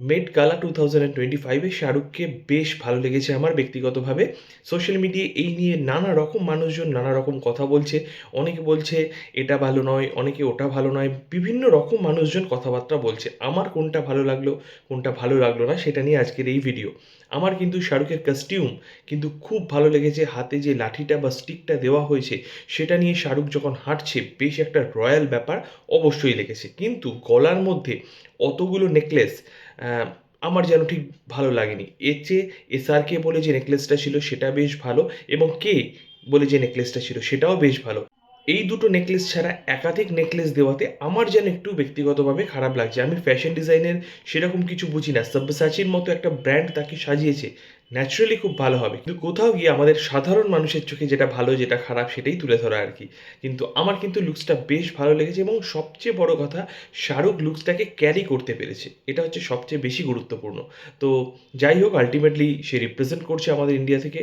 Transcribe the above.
মেট গালা 2025 এ শাহরুখকে বেশ ভালো লেগেছে আমার ব্যক্তিগতভাবে। সোশ্যাল মিডিয়ায় এই নিয়ে নানা রকম মানুষজন নানা রকম কথা বলছে। অনেকে বলছে এটা ভালো নয়, অনেকে ওটা ভালো নয়। বিভিন্ন রকম মানুষজন কথাবার্তা বলছে। আমার কোনটা ভালো লাগলো, কোনটা ভালো লাগলো না সেটা নিয়ে আজকের এই ভিডিও। আমার কিন্তু শাহরুখের কস্টিউম কিন্তু খুব ভালো লেগেছে। হাতে যে লাঠিটা বা স্টিকটা দেওয়া হয়েছে সেটা নিয়ে শাহরুখ যখন হাঁটছে বেশ একটা রয়্যাল ব্যাপার অবশ্যই লেগেছে। কিন্তু গলার মধ্যে অতগুলো নেকলেস আমার যেন ঠিক ভালো লাগেনি। এর চেয়ে এসআরকে বলে যে নেকলেসটা ছিল সেটা বেশ ভালো এবং কে বলে যে নেকলেসটা ছিল সেটাও বেশ ভালো। এই দুটো নেকলেস ছাড়া একাধিক নেকলেস দেওয়াতে আমার যেন একটু ব্যক্তিগতভাবে খারাপ লাগছে। আমি ফ্যাশন ডিজাইনের সেরকম কিছু বুঝি না। সব্যসাচীর মতো একটা ব্র্যান্ড তাকে সাজিয়েছে। ন্যাচারালি খুব ভালো হবে। কিন্তু কোথাও গিয়ে আমাদের সাধারণ মানুষের চোখে যেটা ভালো যেটা খারাপ সেটাই তুলে ধরা আরকি। কিন্তু আমার কিন্তু লুকসটা বেশ ভালো লেগেছে এবং সবচেয়ে বড় কথা শাহরুখ লুকসটাকে ক্যারি করতে পেরেছে। এটা হচ্ছে সবচেয়ে বেশি গুরুত্বপূর্ণ। তো যাই হোক আল্টিমেটলি সে রিপ্রেজেন্ট করছে আমাদের ইন্ডিয়া থেকে।